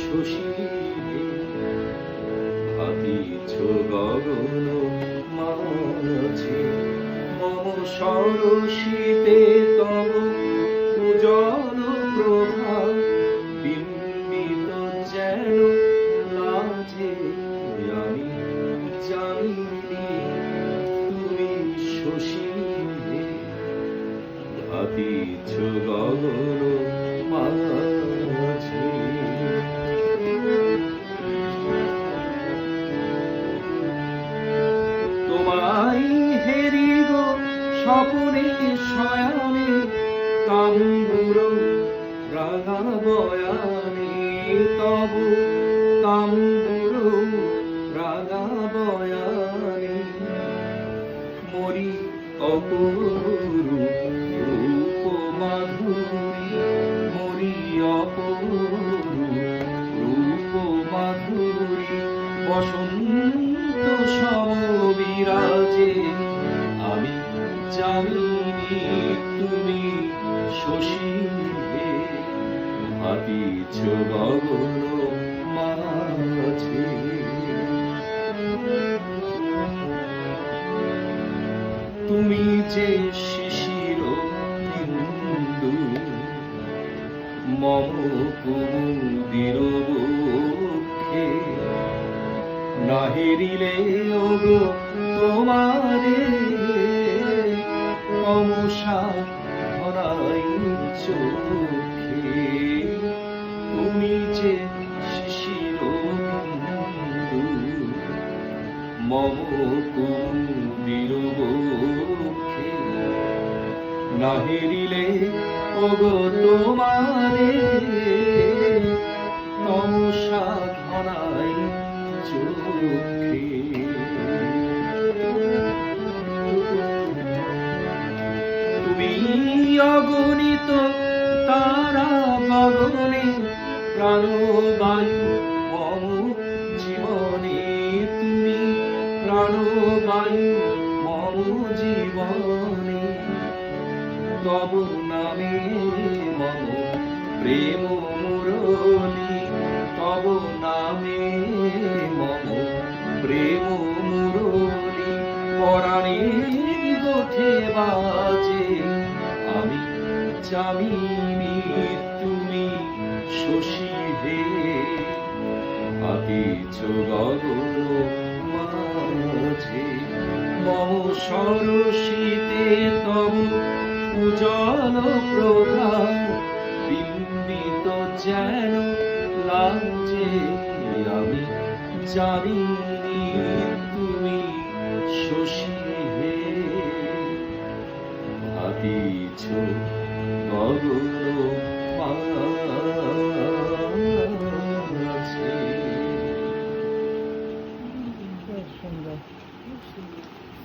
শশী ভাবিছ গগন মাঝে মম সরসিতে তব উজ্জ্বল প্রভা বিম্বিত যেন লাজে আমি জানিনি তুমি শশী ভাবিছ গগন মাঝে। তোমায় হেরিব স্বপনে শয়ানে তাম্বুর রাগা বয়ানে তব তাম্বুর রাগা বয়ানে মরি অপরূপ রূপ মাধুরী মরি অপরূপ রূপ মাধুরী বসন্ত সমবিরাজে আমি জানিনি তুমি শশী ভাবিছ গগন মাঝে। তুমি যে শিশির বিন্দু মম কুমুদির বক্ষে না হেরিলে ওগো তোমারে তমসা ভরাই চোখে। তুমি যে শিশির বিন্দু মম কুমুদির বক্ষে না হেরিলে ওগো তোমারে তমসা ভরাই চোখে। তুমি অগণিত তারা গগনে প্রাণবায়ু মম জীবনে তুমি প্রাণবায়ু মম জীবনে তব নামে মম প্রেম মুরলী তব নামে মম প্রেম মুরলী পরাণে গোঠে বাজে আমি জানিনি তুমি শশী ভাবিছ গগন মাঝে মম সরসিতে তব উজ্জ্বল প্রভা বিম্বিত যেন লাজে আমি জানিনি তুমি শশী ভাবিছ গগন মাঝে।